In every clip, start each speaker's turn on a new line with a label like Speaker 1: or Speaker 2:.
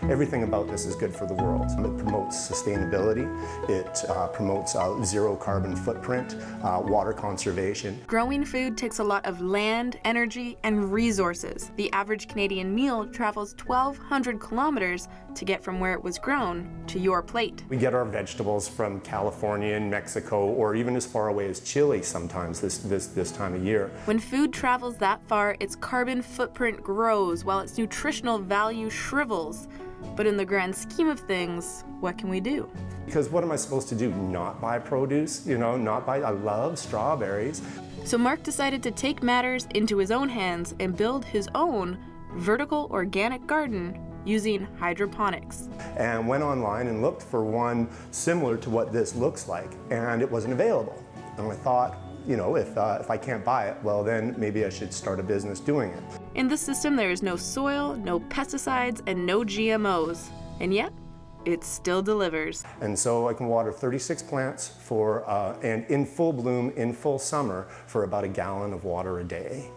Speaker 1: Everything about this is good for the world. It promotes sustainability, it promotes zero carbon footprint, water conservation.
Speaker 2: Growing food takes a lot of land, energy, and resources. The average Canadian meal travels 1,200 kilometers to get from where it was grown to your plate.
Speaker 1: We get our vegetables from California and Mexico, or even as far away as Chile sometimes this time of year.
Speaker 2: When food travels that far, its carbon footprint grows while its nutritional value shrivels. But in the grand scheme of things, what can we do?
Speaker 1: Because what am I supposed to do? Not buy produce? Not buy, I love strawberries.
Speaker 2: So Mark decided to take matters into his own hands and build his own vertical organic garden using hydroponics.
Speaker 1: And went online and looked for one similar to what this looks like, and it wasn't available. And I thought, if I can't buy it, well then maybe I should start a business doing it.
Speaker 2: In this system, there is no soil, no pesticides, and no GMOs. And yet, it still delivers.
Speaker 1: And so I can water 36 plants and in full bloom, in full summer, for about a gallon of water a day.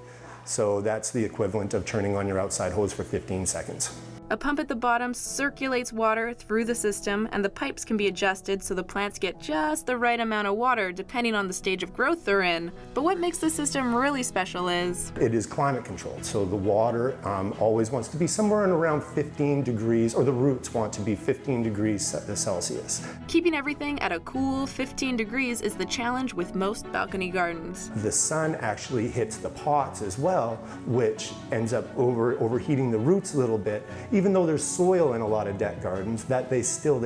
Speaker 1: So that's the equivalent of turning on your outside hose for 15 seconds.
Speaker 2: A pump at the bottom circulates water through the system, and the pipes can be adjusted so the plants get just the right amount of water depending on the stage of growth they're in. But what makes the system really special is
Speaker 1: it is climate controlled, so the water always wants to be somewhere in around 15 degrees, or the roots want to be 15 degrees Celsius.
Speaker 2: Keeping everything at a cool 15 degrees is the challenge with most balcony gardens.
Speaker 1: The sun actually hits the pots as well, which ends up overheating the roots a little bit. Even though there's soil in a lot of deck gardens, that they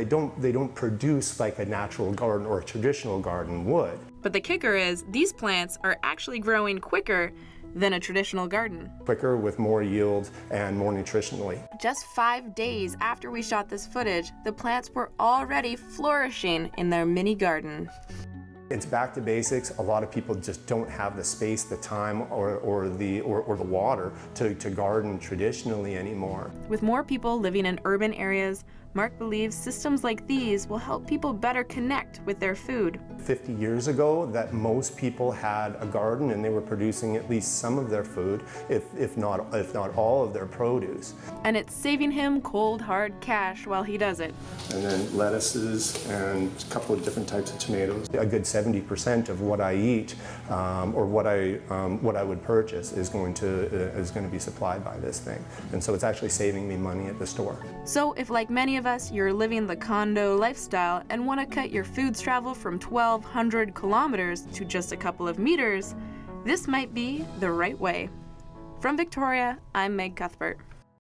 Speaker 1: don't produce like a natural garden or a traditional garden would.
Speaker 2: But the kicker is, these plants are actually growing quicker than a traditional garden.
Speaker 1: Quicker, with more yield and more nutritionally.
Speaker 2: Just 5 days after we shot this footage, the plants were already flourishing in their mini garden.
Speaker 1: It's back to basics. A lot of people just don't have the space, the time, or the water to garden traditionally anymore.
Speaker 2: With more people living in urban areas, Mark believes systems like these will help people better connect with their food.
Speaker 1: 50 years ago, that most people had a garden and they were producing at least some of their food, if not all of their produce.
Speaker 2: And it's saving him cold, hard cash while he does it.
Speaker 1: And then lettuces and a couple of different types of tomatoes. A good 70% of what I eat, or what I would purchase, is going to be supplied by this thing. And so it's actually saving me money at the store.
Speaker 2: So if, like many of us, you're living the condo lifestyle and want to cut your food's travel from 1,200 kilometers to just a couple of meters, this might be the right way. From Victoria, I'm Meg Cuthbert.